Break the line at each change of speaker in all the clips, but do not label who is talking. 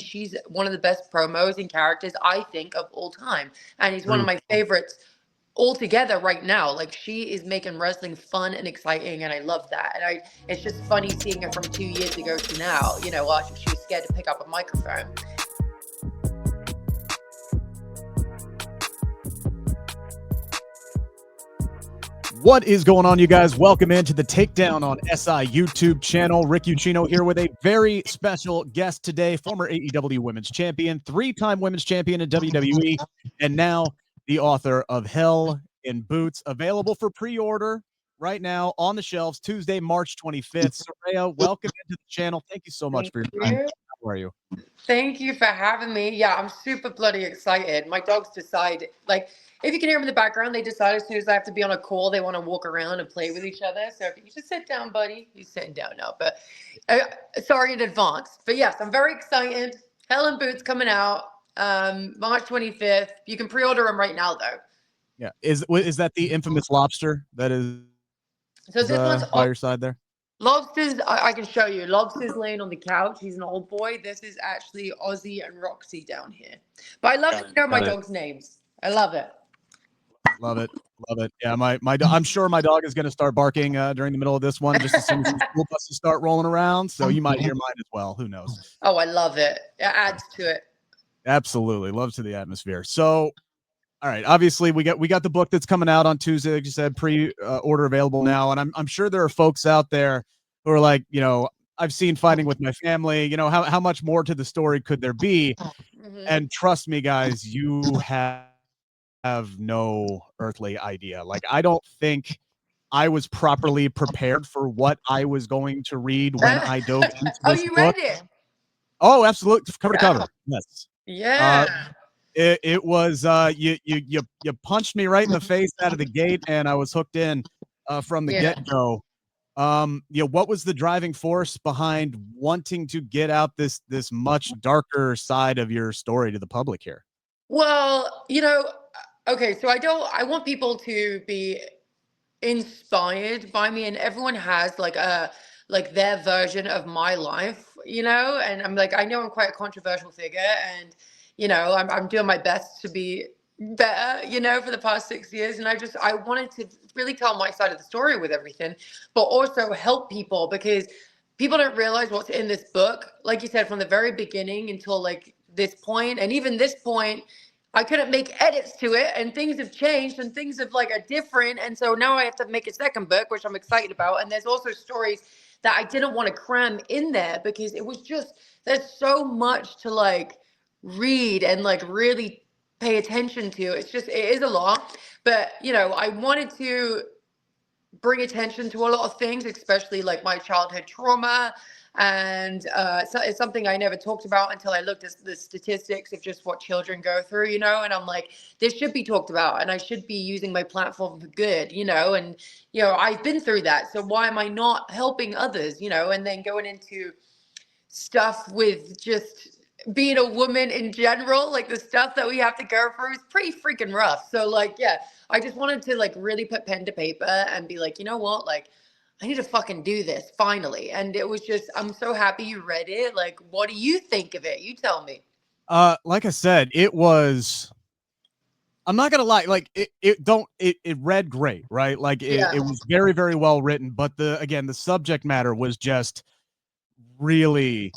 she's one of the best promos and characters I think of all time, and he's one of my favorites altogether right now. Like, she is making wrestling fun and exciting, and I love that. And it's just funny seeing her from 2 years ago to now, you know, while she was scared to pick up a microphone.
What is going on, you guys? Welcome into the Takedown on SI YouTube channel. Rick Ucchino here with a very special guest today, former AEW Women's Champion, three-time Women's Champion in WWE, and now the author of Hell in Boots, available for pre-order right now on the shelves, Tuesday, March 25th. Saraya, welcome into the channel. Thank you so much for your time. How are you?
Thank you for having me. Yeah, I'm super bloody excited. My dogs decide, like, if you can hear them in the background, they decide as soon as I have to be on a call, they want to walk around and play with each other. So if you just sit down, buddy. He's sitting down now, but sorry in advance. But yes, I'm very excited. Hell in Boots coming out March 25th. You can pre-order them right now, though.
Yeah. Is that the infamous lobster that is
so this one's
by your side there?
Lobster's, I can show you. Lobster's laying on the couch. He's an old boy. This is actually Ozzy and Roxy down here. But I love to know my dog's names. I love it.
Love it. Love it. Yeah, I'm sure my dog is going to start barking during the middle of this one, just as soon as the school buses start rolling around. So you might hear mine as well. Who knows?
Oh, I love it. It adds to it.
Absolutely. Love to the atmosphere. So, all right. Obviously, we got the book that's coming out on Tuesday. Like you said, pre-order available now. And I'm sure there are folks out there who are like, you know, I've seen Fighting with My Family. You know, how much more to the story could there be? And trust me, guys, you have no earthly idea. Like, I don't think I was properly prepared for what I was going to read when I dove into this
Oh, you
book.
read it?
Oh, absolutely. Cover to cover. Yes.
Yeah.
It was you punched me right in the face out of the gate, and I was hooked in from the get-go. What was the driving force behind wanting to get out this much darker side of your story to the public here?
Well, you know, okay, so I want people to be inspired by me, and everyone has like their version of my life, you know, and I'm like, I know I'm quite a controversial figure, and you know, I'm doing my best to be better, you know, for the past 6 years. And I wanted to really tell my side of the story with everything, but also help people, because people don't realize what's in this book. Like you said, from the very beginning until like this point, and even this point, I couldn't make edits to it, and things have changed, and things have like are different. And so now I have to make a second book, which I'm excited about. And there's also stories that I didn't want to cram in there, because it was just, there's so much to like read and like really pay attention to. It is a lot, but you know, I wanted to bring attention to a lot of things, especially like my childhood trauma. And so it's something I never talked about until I looked at the statistics of just what children go through, you know, and I'm like, this should be talked about, and I should be using my platform for good, you know, and, you know, I've been through that. So why am I not helping others, you know? And then going into stuff with just being a woman in general, like the stuff that we have to go through is pretty freaking rough. So like, yeah, I just wanted to like really put pen to paper and be like, you know what, like, I need to fucking do this finally. And it was just, I'm so happy you read it. Like, what do you think of it? You tell me.
Like I said, it was, I'm not gonna lie, like it read great, right? Like it was very, very well written, but the subject matter was just really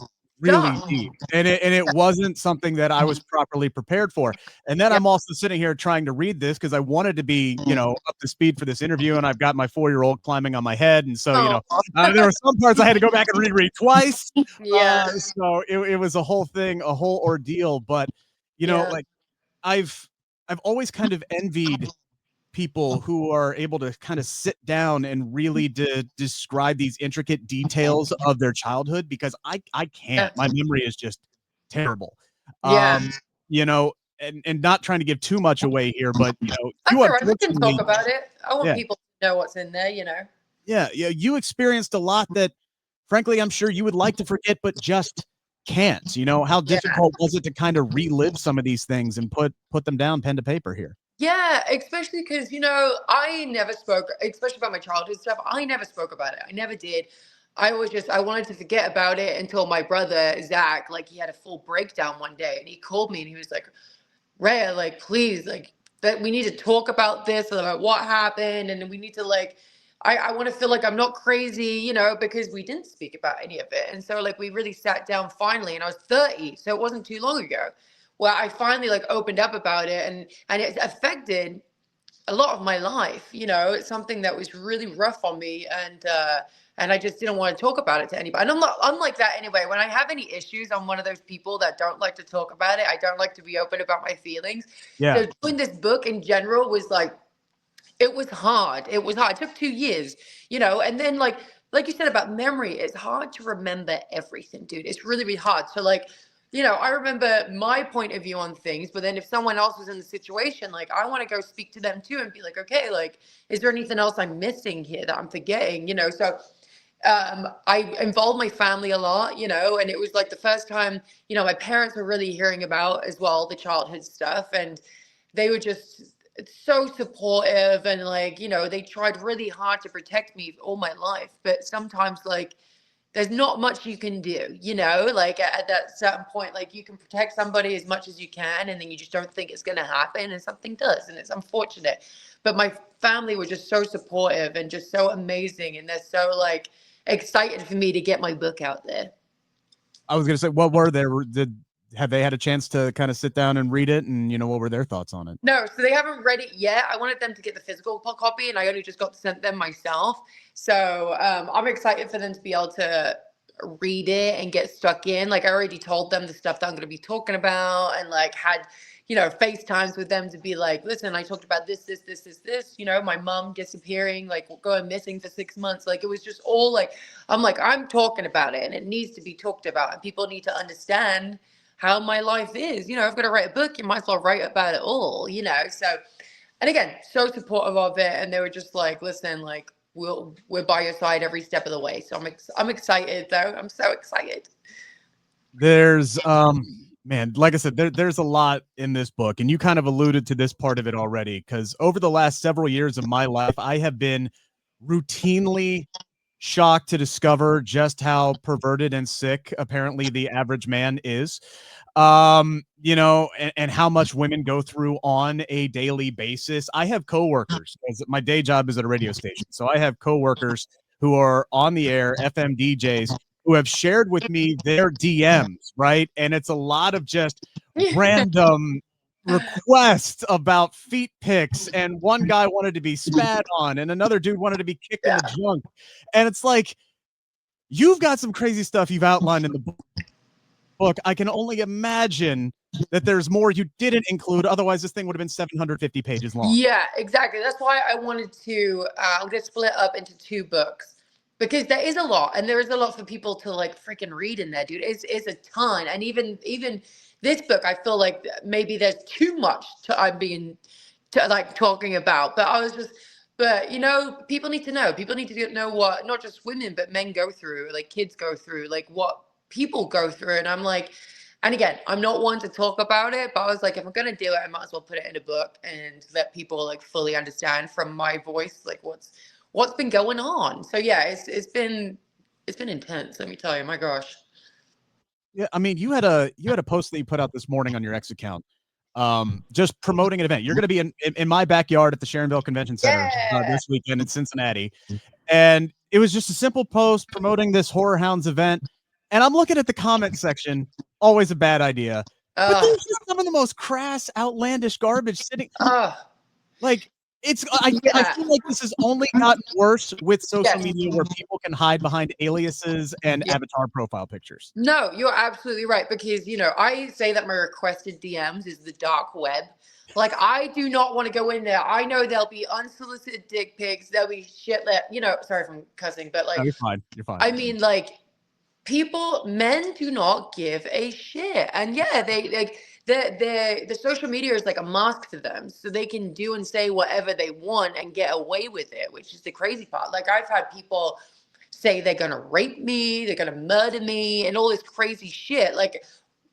deep, and it wasn't something that I was properly prepared for. And then I'm also sitting here trying to read this because I wanted to be, you know, up to speed for this interview, and I've got my 4-year-old climbing on my head, and so you know, there were some parts I had to go back and reread twice. So it was a whole thing, a whole ordeal. But you know, like I've always kind of envied people who are able to kind of sit down and really describe these intricate details of their childhood, because I can't. My memory is just terrible. You know, and not trying to give too much away here, but you know,
we can talk about it. I want people to know what's in there, you know.
Yeah, you experienced a lot that frankly I'm sure you would like to forget, but just can't. You know, how difficult was it to kind of relive some of these things and put them down pen to paper here?
Yeah, especially because, you know, I never spoke, especially about my childhood stuff. I never spoke about it. I never did. I wanted to forget about it until my brother, Zach, like he had a full breakdown one day and he called me and he was like, Rhea, like, please, like, that we need to talk about this, about what happened. And we need to, like, I want to feel like I'm not crazy, you know, because we didn't speak about any of it. And so, like, we really sat down finally, and I was 30, so it wasn't too long ago, where I finally, like, opened up about it. And it affected a lot of my life. You know, it's something that was really rough on me, and I just didn't want to talk about it to anybody. And I'm like that anyway. When I have any issues, I'm one of those people that don't like to talk about it. I don't like to be open about my feelings.
Yeah.
So doing this book in general was like, it was hard. It was hard. It took 2 years, you know, and then like you said about memory, it's hard to remember everything, dude. It's really, really hard. So like, you know, I remember my point of view on things, but then if someone else was in the situation, like I want to go speak to them too and be like, okay, like, is there anything else I'm missing here that I'm forgetting? You know, so I involved my family a lot, you know, and it was like the first time, you know, my parents were really hearing about as well the childhood stuff, and they were just so supportive, and like, you know, they tried really hard to protect me all my life, but sometimes like there's not much you can do, you know, like at that certain point, like you can protect somebody as much as you can, and then you just don't think it's going to happen, and something does, and it's unfortunate. But my family were just so supportive and just so amazing, and they're so like excited for me to get my book out there.
I was going to say, what were there? Have they had a chance to kind of sit down and read it, and you know, what were their thoughts on it?
No, so they haven't read it yet. I wanted them to get the physical copy, and I only just got to send them myself. So I'm excited for them to be able to read it and get stuck in. Like I already told them the stuff that I'm going to be talking about, and like had, you know, FaceTimes with them to be like, listen, I talked about this, you know, my mom disappearing, like going missing for 6 months. Like it was just all like, I'm talking about it, and it needs to be talked about, and people need to understand how my life is. You know, I've got to write a book, you might as well write about it all, you know. So, and again, so supportive of it, and they were just like, listen, like we're by your side every step of the way. So I'm excited though. I'm so excited.
There's man, like I said, there's a lot in this book, and you kind of alluded to this part of it already, because over the last several years of my life, I have been routinely shocked to discover just how perverted and sick apparently the average man is. You know, and how much women go through on a daily basis. I have coworkers, as my day job is at a radio station, so I have coworkers who are on the air, FM DJs, who have shared with me their DMs, right? And it's a lot of just random requests about feet pics, and one guy wanted to be spat on, and another dude wanted to be kicked in the junk. And it's like, you've got some crazy stuff you've outlined in the book. I can only imagine that there's more you didn't include. Otherwise, this thing would have been 750 pages long.
Yeah, exactly. That's why I wanted to get split up into 2 books, because there is a lot, and there is a lot for people to like freaking read in there, dude. It's a ton, and even this book, I feel like maybe there's too much I'm being like talking about. But I was just, but you know, people need to know. People need to know what not just women but men go through, like kids go through, like what people go through. And I'm like, and again, I'm not one to talk about it, but I was like, if I'm gonna do it, I might as well put it in a book and let people like fully understand from my voice, like what's been going on. So yeah, it's been intense. Let me tell you, my gosh.
Yeah, I mean, you had a post that you put out this morning on your X account, just promoting an event. You're going to be in my backyard at the Sharonville Convention Center this weekend in Cincinnati, and it was just a simple post promoting this Horror Hounds event. And I'm looking at the comment section, always a bad idea, but there's just some of the most crass, outlandish garbage sitting. Like, I feel like this has only gotten worse with social media, where people can hide behind aliases and avatar profile pictures.
No, you're absolutely right, because, you know, I say that my requested DMs is the dark web. Like, I do not want to go in there. I know there'll be unsolicited dick pics. There'll be shit that, you know, sorry if I'm cussing, but like,
no, you're fine. You're fine.
I mean, like, men do not give a shit. And yeah, they like the social media is like a mask to them, so they can do and say whatever they want and get away with it, which is the crazy part. Like I've had people say they're gonna rape me, they're gonna murder me, and all this crazy shit. Like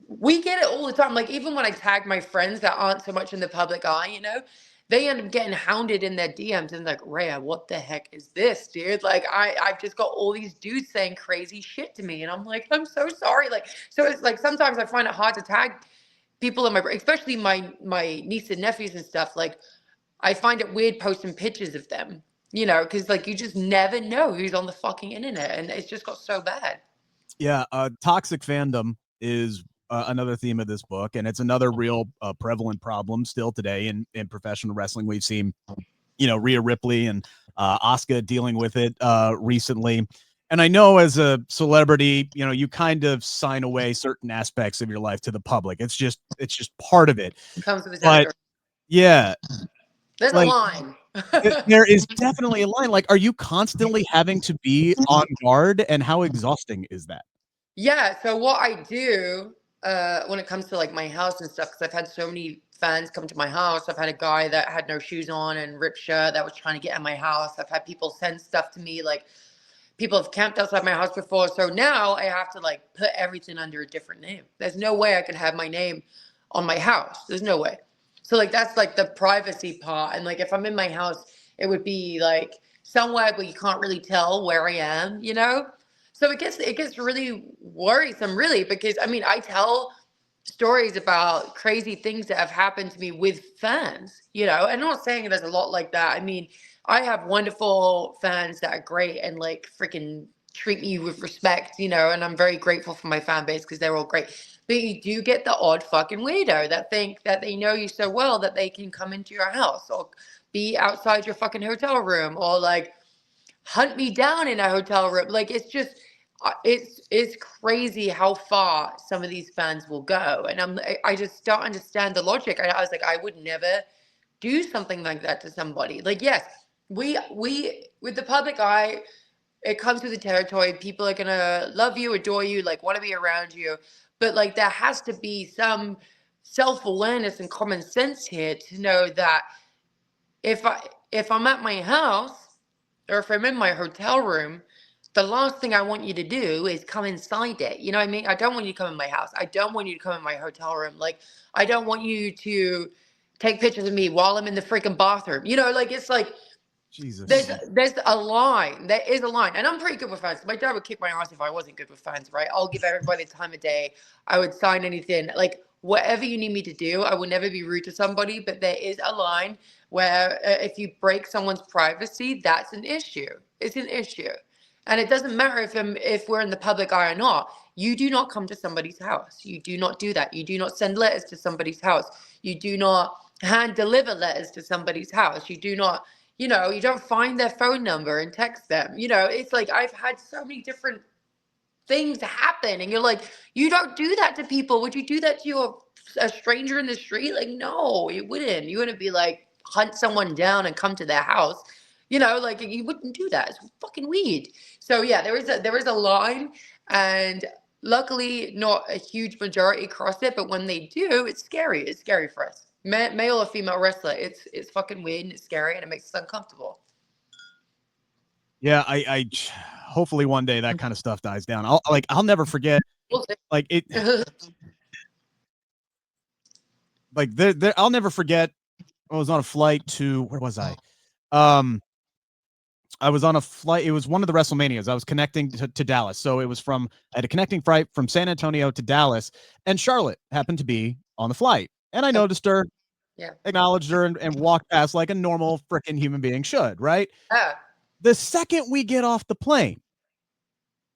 we get it all the time. Like even when I tag my friends that aren't so much in the public eye, you know, they end up getting hounded in their DMs and like, Rhea, what the heck is this, dude? Like, I've just got all these dudes saying crazy shit to me. And I'm like, I'm so sorry. Like, so it's like, sometimes I find it hard to tag people in my, especially my niece and nephews and stuff. Like, I find it weird posting pictures of them, you know, because like, you just never know who's on the fucking internet. And it's just got so bad.
Yeah. Toxic fandom is another theme of this book, and it's another real prevalent problem still today in professional wrestling. We've seen, you know, Rhea Ripley and Asuka dealing with it recently. And I know as a celebrity, you know, you kind of sign away certain aspects of your life to the public. It's just part of it.
It comes with a
But yeah,
there's
like,
a line.
there is definitely a line. Like, are you constantly having to be on guard, and how exhausting is that?
Yeah, so what I do when it comes to like my house and stuff, because I've had so many fans come to my house. I've had a guy that had no shoes on and ripped shirt that was trying to get in my house. I've had people send stuff to me, like people have camped outside my house before. So now I have to like put everything under a different name. There's no way I can have my name on my house. There's no way. So like that's like the privacy part. And like if I'm in my house, it would be like somewhere where you can't really tell where I am, you know? So it gets really worrisome, really, because I mean I tell stories about crazy things that have happened to me with fans, you know, and I'm not saying there's a lot like that. I mean, I have wonderful fans that are great and like freaking treat me with respect, you know, and I'm very grateful for my fan base because they're all great. But you do get the odd fucking weirdo that think that they know you so well that they can come into your house or be outside your fucking hotel room or like hunt me down in a hotel room. Like it's just it's crazy how far some of these fans will go, and I just don't understand the logic. I was like, I would never do something like that to somebody. Like, yes, we with the public eye, it comes with the territory. People are gonna love you, adore you, like want to be around you, but like there has to be some self-awareness and common sense here to know that if I'm at my house or if I'm in my hotel room, the last thing I want you to do is come inside it. You know what I mean? I don't want you to come in my house. I don't want you to come in my hotel room. Like, I don't want you to take pictures of me while I'm in the freaking bathroom. You know, like it's like
Jesus.
there's a line. There is a line. And I'm pretty good with fans. My dad would kick my ass if I wasn't good with fans, right? I'll give everybody the time of day. I would sign anything. Like whatever you need me to do, I will never be rude to somebody, but there is a line where if you break someone's privacy, that's an issue. It's an issue. And it doesn't matter if we're in the public eye or not. You do not come to somebody's house. You do not do that. You do not send letters to somebody's house. You do not hand deliver letters to somebody's house. You do not, you know, you don't find their phone number and text them. You know, it's like I've had so many different things happen, and you're like, you don't do that to people. Would you do that to a stranger in the street? Like, no, you wouldn't. You wouldn't be like hunt someone down and come to their house. You know, like you wouldn't do that. It's fucking weird. So yeah, there is a line, and luckily not a huge majority cross it, but when they do, it's scary. It's scary for us. Male or female wrestler, it's fucking weird and it's scary and it makes us uncomfortable.
Yeah, I hopefully one day that kind of stuff dies down. I'll never forget like it like there I'll never forget. I was on a flight to where was I? I was on a flight. It was one of the WrestleManias. I was connecting to Dallas. So it was I had a connecting flight from San Antonio to Dallas, and Charlotte happened to be on the flight. And I noticed her, acknowledged her, and walked past like a normal freaking human being should, right? The second we get off the plane,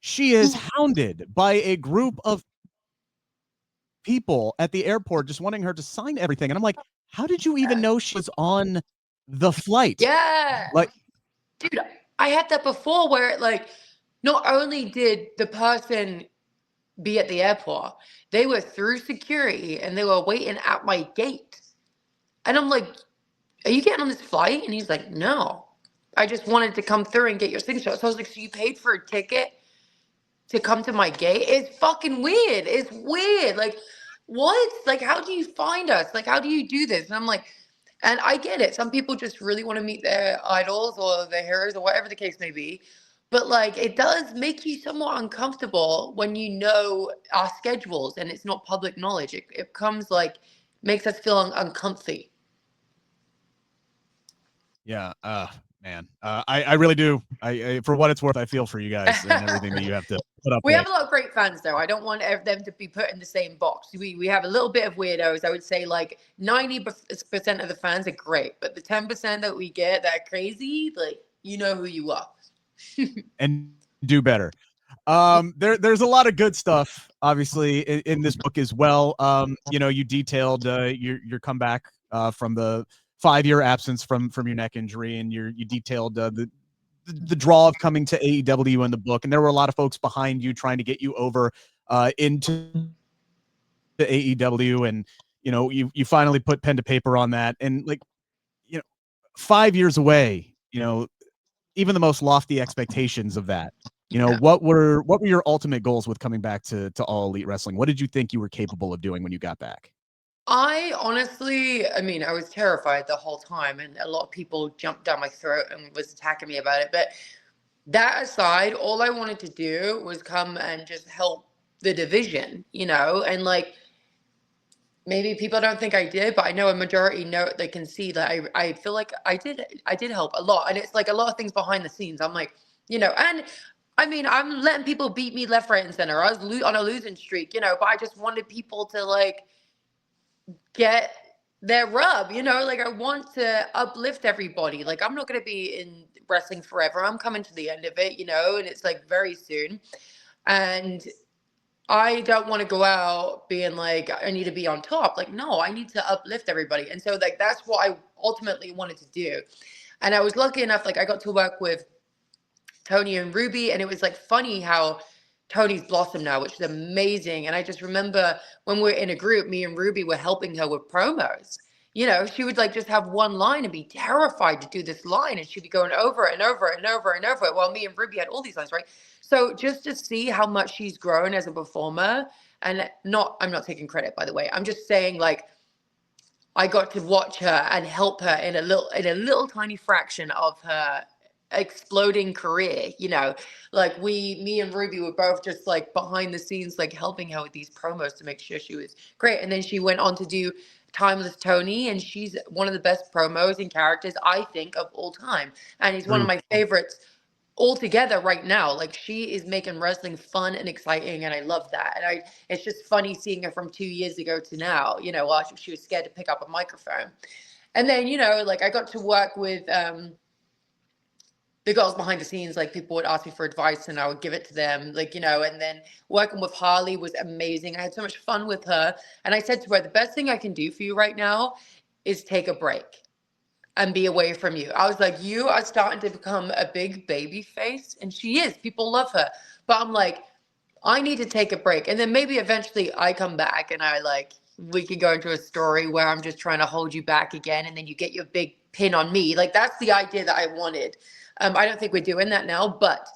she is hounded by a group of people at the airport just wanting her to sign everything. And I'm like, how did you even know she was on the flight?
Yeah.
Like,
dude, I had that before where like not only did the person be at the airport, they were through security and they were waiting at my gate. And I'm like, are you getting on this flight? And he's like, no, I just wanted to come through and get your signature. So I was like, so you paid for a ticket to come to my gate? It's fucking weird. It's weird. Like, what? Like, how do you find us? Like, how do you do this? And I'm like, and I get it. Some people just really want to meet their idols or their heroes or whatever the case may be. But like, it does make you somewhat uncomfortable when you know our schedules and it's not public knowledge. It comes like, makes us feel uncomfy.
Yeah. Man. I really do. I for what it's worth, I feel for you guys and everything that you have to put up
We
with.
have a lot of great fans, though. I don't want them to be put in the same box. We have a little bit of weirdos. I would say like 90% of the fans are great, but the 10% that we get that are crazy, like, you know who you are.
And do better. There's a lot of good stuff, obviously, in this book as well. You detailed your comeback from the 5-year absence from your neck injury, and you detailed the draw of coming to AEW in the book, and there were a lot of folks behind you trying to get you over into the AEW, and you finally put pen to paper on that, and 5 years away, even the most lofty expectations of that. What were your ultimate goals with coming back to All Elite Wrestling? What did you think you were capable of doing when you got back?
I honestly, I mean, I was terrified the whole time, and a lot of people jumped down my throat and was attacking me about it. But that aside, all I wanted to do was come and just help the division, and like maybe people don't think I did, but I know a majority know, they can see that I feel like I did help a lot. And it's like a lot of things behind the scenes. I'm like, and I mean, I'm letting people beat me left, right, and center. I was on a losing streak, but I just wanted people to like get their rub, like I want to uplift everybody. Like I'm not going to be in wrestling forever. I'm coming to the end of it, and it's like very soon. And I don't want to go out being like, I need to be on top. Like, no, I need to uplift everybody. And so like, that's what I ultimately wanted to do. And I was lucky enough, like I got to work with Tony and Ruby, and it was like funny how Tony's blossomed now, which is amazing. And I just remember when we were in a group, me and Ruby were helping her with promos. She would like just have one line and be terrified to do this line, and she'd be going over it and over it and over and over it, while me and Ruby had all these lines, right? So just to see how much she's grown as a performer, and I'm not taking credit, by the way. I'm just saying, like, I got to watch her and help her in a little tiny fraction of her exploding career. Like me and Ruby were both just like behind the scenes, like helping her with these promos to make sure she was great. And then she went on to do Timeless Tony, and she's one of the best promos and characters I think of all time, and he's one of my favorites altogether right now. Like she is making wrestling fun and exciting, and I love that. And it's just funny seeing her from 2 years ago to now, while she was scared to pick up a microphone. And then, like I got to work with the girls behind the scenes. Like people would ask me for advice and I would give it to them, like, and then working with Harley was amazing. I had so much fun with her, and I said to her, the best thing I can do for you right now is take a break and be away from you. I was like, you are starting to become a big baby face, and she is. People love her. But I'm like, I need to take a break. And then maybe eventually I come back and we could go into a story where I'm just trying to hold you back again, and then you get your big pin on me. Like that's the idea that I wanted. I don't think we're doing that now, but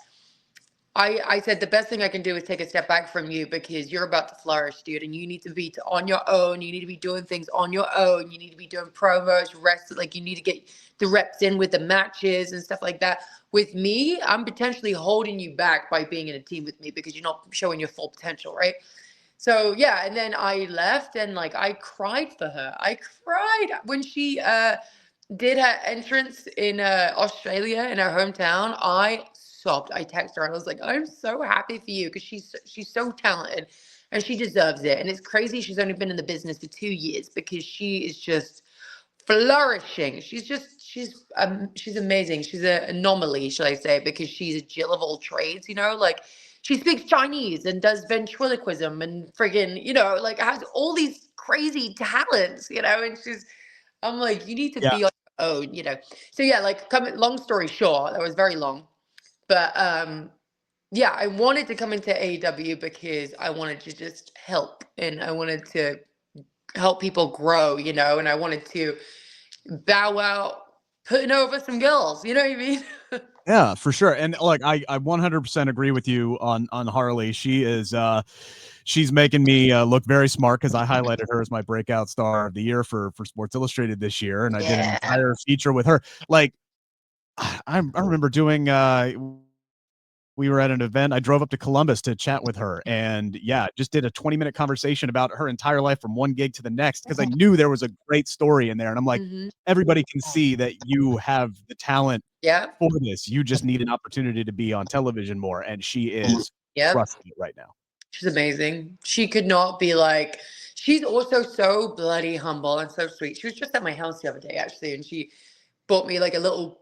I said the best thing I can do is take a step back from you, because you're about to flourish, dude, and you need to be on your own. You need to be doing things on your own. You need to be doing promos, rest. Like you need to get the reps in with the matches and stuff like that. With me, I'm potentially holding you back by being in a team with me because you're not showing your full potential, right? So yeah, and then I left, and like I cried for her. I cried when she did her entrance in Australia, in her hometown. I sobbed. I texted her and I was like, I'm so happy for you, because she's so talented and she deserves it. And it's crazy she's only been in the business for 2 years, because she is just flourishing. She's amazing. She's an anomaly, should I say, because she's a Jill of all trades, like she speaks Chinese and does ventriloquism and friggin', like has all these crazy talents, and I'm like, you need to be on your own, So yeah, like long story short, that was very long. But yeah, I wanted to come into AEW because I wanted to just help, and I wanted to help people grow, and I wanted to bow out putting over some girls, you know what I mean?
Yeah, for sure. And like I 100% agree with you on Harley. She is she's making me look very smart, because I highlighted her as my breakout star of the year for Sports Illustrated this year, and I did an entire feature with her. Like I remember doing we were at an event. I drove up to Columbus to chat with her, and yeah, just did a 20-minute conversation about her entire life from one gig to the next, because I knew there was a great story in there. And I'm like, everybody can see that you have the talent for this. You just need an opportunity to be on television more. And she is crushing it right now.
She's amazing. She could not be like, she's also so bloody humble and so sweet. She was just at my house the other day, actually, and she bought me like a little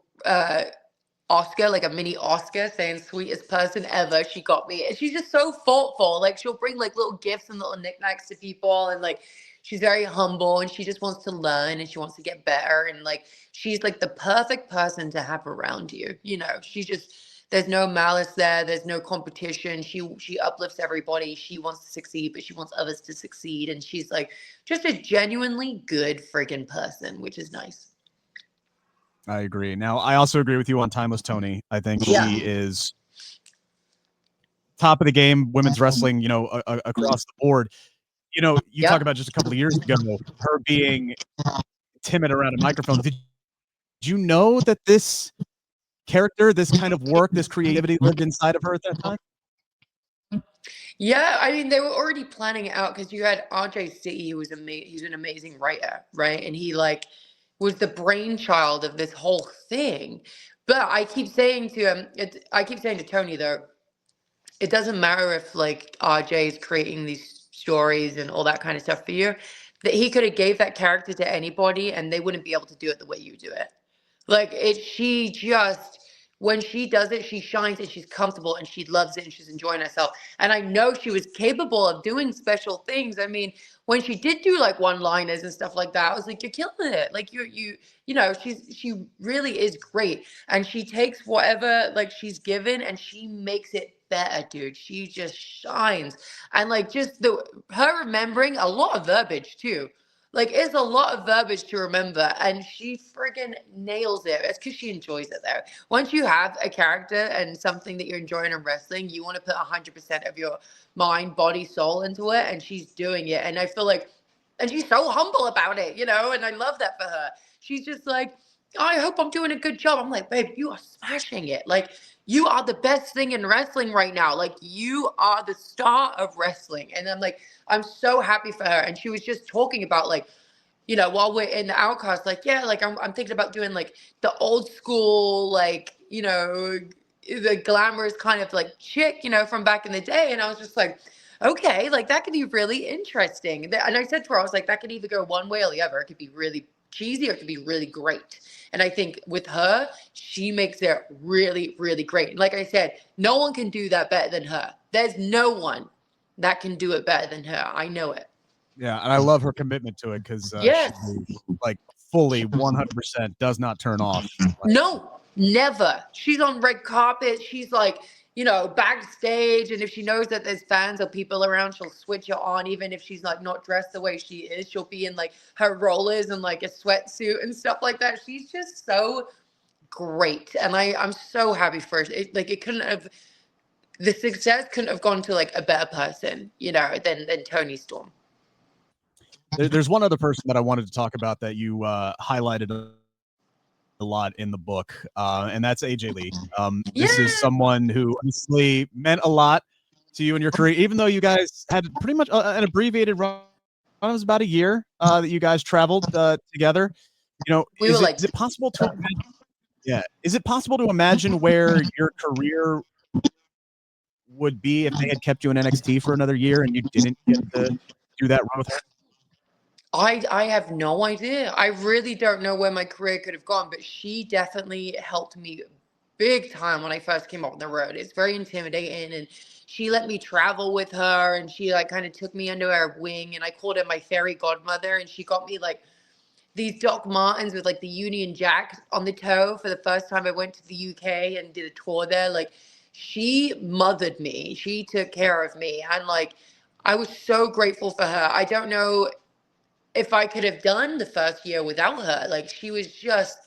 Oscar, like a mini Oscar, saying sweetest person ever. She got me, and she's just so thoughtful. Like, she'll bring like little gifts and little knickknacks to people, and like she's very humble, and she just wants to learn, and she wants to get better, and like she's like the perfect person to have around you. You know, she's just, there's no malice there, there's no competition. She uplifts everybody. She wants to succeed, but she wants others to succeed, and she's like just a genuinely good freaking person, which is nice.
I agree. Now, I also agree with you on Timeless Toni. I think she is top of the game, women's wrestling, you know, across the board. You know, you talk about just a couple of years ago, her being timid around a microphone. Did you know that this character, this kind of work, this creativity lived inside of her at that time?
Yeah, I mean, they were already planning it out, because you had RJ City, who was he's an amazing writer, right? And he like was the brainchild of this whole thing. But I keep saying to him, I keep saying to Toni though, it doesn't matter if like RJ is creating these stories and all that kind of stuff for you, that he could have gave that character to anybody and they wouldn't be able to do it the way you do it. Like she just, when she does it, she shines and she's comfortable and she loves it and she's enjoying herself. And I know she was capable of doing special things. I mean, when she did do like one-liners and stuff like that, I was like, you're killing it. Like you know, she really is great. And she takes whatever like she's given and she makes it better, dude. She just shines. And like just her remembering a lot of verbiage too. Like, it's a lot of verbiage to remember, and she friggin' nails it. It's because she enjoys it, though. Once you have a character and something that you're enjoying in wrestling, you want to put 100% of your mind, body, soul into it, and she's doing it. And I feel like, and she's so humble about it, you know, and I love that for her. She's just like, I hope I'm doing a good job. I'm like, babe, you are smashing it. Like, you are the best thing in wrestling right now. Like, you are the star of wrestling. And I'm like, I'm so happy for her. And she was just talking about like, you know, while we're in the outcast, like, yeah, like I'm thinking about doing like the old school, like, you know, the glamorous kind of like chick, you know, from back in the day. And I was just like, okay, like that could be really interesting. And I said to her, I was like, that could either go one way or the other. It could be really cheesy or it could be really great. And I think with her, she makes it really, really great. And like I said, no one can do that better than her. There's no one that can do it better than her. I know it.
Yeah, and I love her commitment to it because she like fully 100% does not turn off.
No, never. She's on red carpet. She's like, you know, backstage, and if she knows that there's fans or people around, she'll switch it on. Even if she's like not dressed the way she is, she'll be in like her rollers and like a sweatsuit and stuff like that. She's just so great, and I'm so happy for her. It couldn't have, the success couldn't have gone to like a better person, you know, than Toni Storm.
There's one other person that I wanted to talk about that you highlighted a lot in the book, and that's AJ Lee. This is someone who honestly meant a lot to you in your career, even though you guys had pretty much an abbreviated run. It was about a year that you guys traveled together. You know, is it possible to imagine, is it possible to imagine where your career would be if they had kept you in NXT for another year and you didn't get to do that run with her?
I have no idea. I really don't know where my career could have gone, but she definitely helped me big time when I first came up the road. It's very intimidating, and she let me travel with her, and she like kind of took me under her wing, and I called her my fairy godmother, and she got me like these Doc Martens with like the Union Jack on the toe for the first time I went to the UK and did a tour there. Like, she mothered me. She took care of me, and like I was so grateful for her. I don't know if I could have done the first year without her. Like, she was just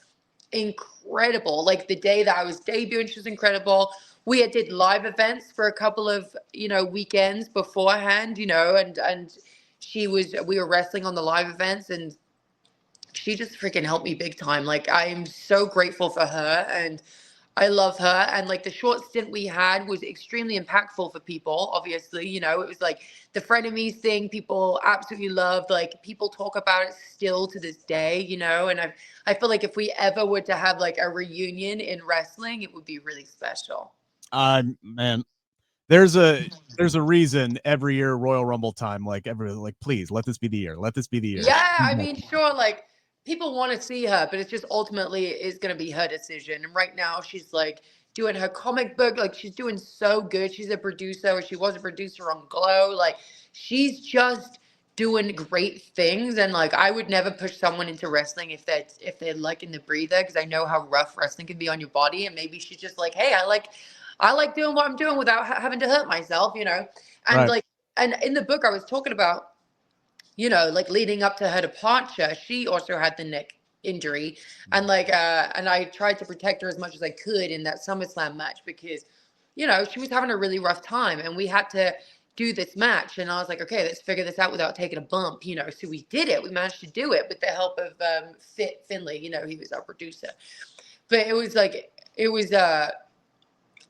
incredible. Like, the day that I was debuting, she was incredible. We had did live events for a couple of, you know, weekends beforehand, you know, and we were wrestling on the live events, and she just freaking helped me big time. Like, I'm so grateful for her. And I love her. And like the short stint we had was extremely impactful for people. Obviously, you know, it was like the frenemies thing people absolutely loved. Like people talk about it still to this day, you know, and I feel like if we ever were to have like a reunion in wrestling, it would be really special.
Man, there's a reason every year Royal Rumble time, like please let this be the year. Let this be the year.
Yeah, I mean, sure, like people want to see her, but it's just ultimately is going to be her decision. And right now, she's like doing her comic book, like she's doing so good. She's a producer, or she was a producer on Glow. Like she's just doing great things. And like I would never push someone into wrestling if they're like in the breather, because I know how rough wrestling can be on your body. And maybe she's just like, hey, I like doing what I'm doing without having to hurt myself, you know. And
Right.
like, and in the book, I was talking about, you know, like leading up to her departure, she also had the neck injury. And like, and I tried to protect her as much as I could in that SummerSlam match because, you know, she was having a really rough time and we had to do this match. And I was like, okay, let's figure this out without taking a bump, you know. So we did it. We managed to do it with the help of Finley, you know, he was our producer. But it was like, it was,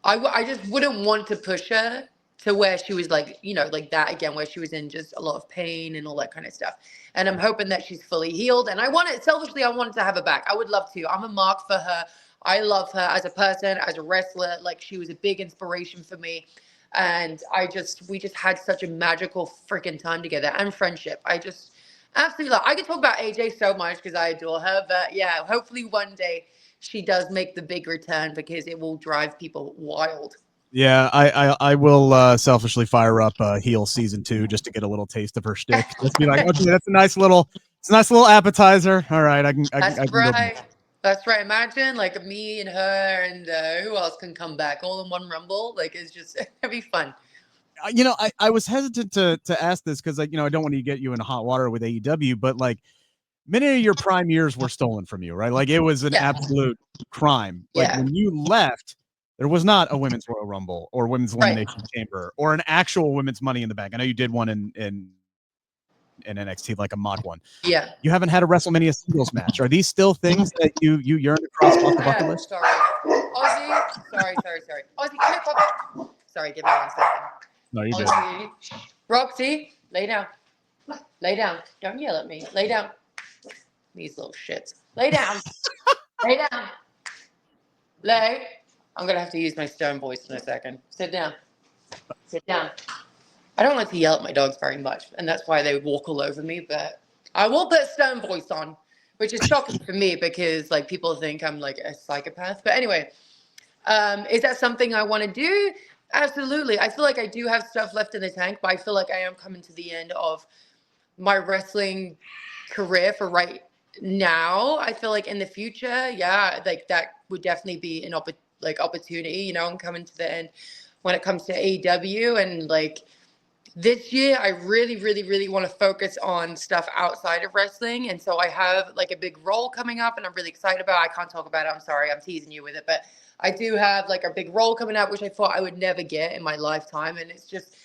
I just wouldn't want to push her to where she was like, you know, like that again, where she was in just a lot of pain and all that kind of stuff. And I'm hoping that she's fully healed. And I want it, selfishly, I wanted to have her back. I would love to. I'm a mark for her. I love her as a person, as a wrestler. Like she was a big inspiration for me. And we just had such a magical freaking time together and friendship. I just absolutely love. I could talk about AJ so much because I adore her. But yeah, hopefully one day she does make the big return because it will drive people wild.
Yeah, I will selfishly fire up heel season 2 just to get a little taste of her shtick. Just be like, okay, it's a nice little appetizer. All right, I can go back.
That's right. Imagine like me and her and who else can come back all in one Rumble. Like it's just it'd be fun.
You know, I was hesitant to ask this because like, you know, I don't want to get you in hot water with AEW, but like many of your prime years were stolen from you, right? Like it was an absolute crime. Like when you left, there was not a women's Royal Rumble or women's elimination chamber or an actual women's Money in the Bank. I know you did one in NXT, like a mod one.
Yeah.
You haven't had a WrestleMania singles match. Are these still things that you yearn to cross off the bucket list?
Sorry. Ozzy. Sorry. Ozzy, come here, Papa. Sorry, give me 1 second.
No, you're
good. Roxy, lay down. Lay down. Don't yell at me. Lay down. These little shits. Lay down. Lay down. Lay. I'm going to have to use my stone voice in a second. Sit down. Sit down. I don't like to yell at my dogs very much, and that's why they walk all over me, but I will put stone voice on, which is shocking for me because like people think I'm like a psychopath. But anyway, is that something I want to do? Absolutely. I feel like I do have stuff left in the tank, but I feel like I am coming to the end of my wrestling career for right now. I feel like in the future, yeah, like that would definitely be an opportunity. You know, I'm coming to the end when it comes to AEW, and like this year, I really, really, really want to focus on stuff outside of wrestling. And so I have like a big role coming up and I'm really excited about it. I can't talk about it. I'm sorry. I'm teasing you with it. But I do have like a big role coming up, which I thought I would never get in my lifetime. And it's just,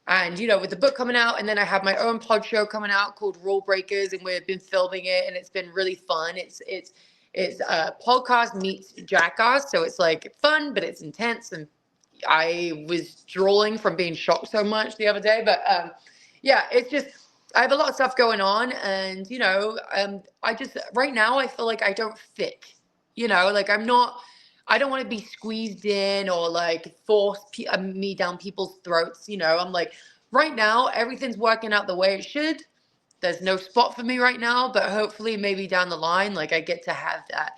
and you know, with the book coming out, and then I have my own pod show coming out called Rule Breakers, and we've been filming it and it's been really fun. It's a podcast meets Jackass. So it's like fun, but it's intense, and I was drooling from being shocked so much the other day. But yeah, it's just, I have a lot of stuff going on. And, you know, I just, right now, I feel like I don't fit, you know, like I don't want to be squeezed in or like force me down people's throats. You know, I'm like, right now, everything's working out the way it should. There's no spot for me right now, but hopefully maybe down the line, like I get to have that.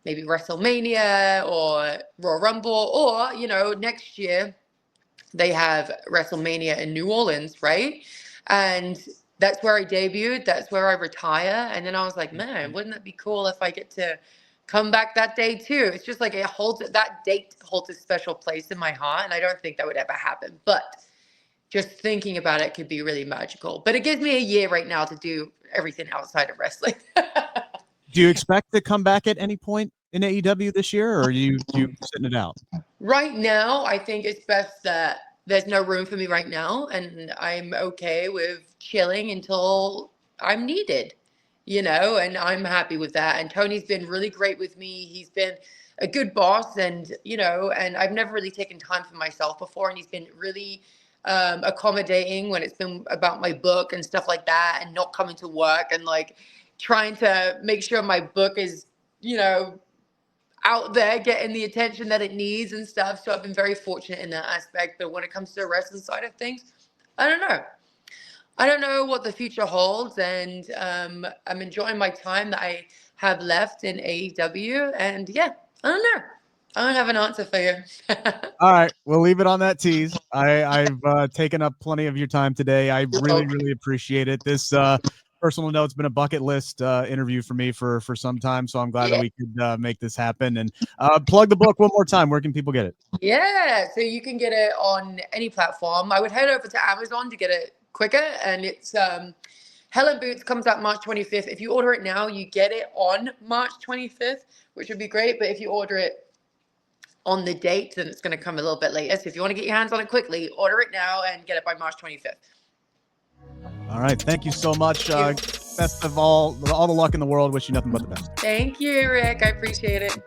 Maybe WrestleMania or Royal Rumble, or, you know, next year they have WrestleMania in New Orleans, right? And that's where I debuted. That's where I retire. And then I was like, man, wouldn't that be cool if I get to come back that day too? It's just like that date holds a special place in my heart. And I don't think that would ever happen. But just thinking about it could be really magical. But it gives me a year right now to do everything outside of wrestling.
Do you expect to come back at any point in AEW this year, or are you sitting it out?
Right now, I think it's best that there's no room for me right now, and I'm okay with chilling until I'm needed, you know, and I'm happy with that. And Tony's been really great with me. He's been a good boss, and and I've never really taken time for myself before, and he's been really accommodating when it's been about my book and stuff like that, and not coming to work and like trying to make sure my book is out there getting the attention that it needs and stuff. So I've been very fortunate in that aspect. But when it comes to the wrestling side of things, I don't know. I don't know what the future holds, and I'm enjoying my time that I have left in AEW. And yeah, I don't know. I don't have an answer for you.
All right, we'll leave it on that tease. I've taken up plenty of your time today. I really appreciate it. This personal note's been a bucket list interview for me for some time, so I'm glad that we could make this happen. And plug the book one more time. Where can people get it?
Yeah, so you can get it on any platform. I would head over to Amazon to get it quicker, and it's Hell in Boots comes out March 25th. If you order it now, you get it on March 25th, which would be great. But if you order it on the date, then it's going to come a little bit later. So if you want to get your hands on it quickly, order it now and get it by March 25th.
All right, thank you so much. Best of all the luck in the world. Wish you nothing but the best.
Thank you, Rick. I appreciate it.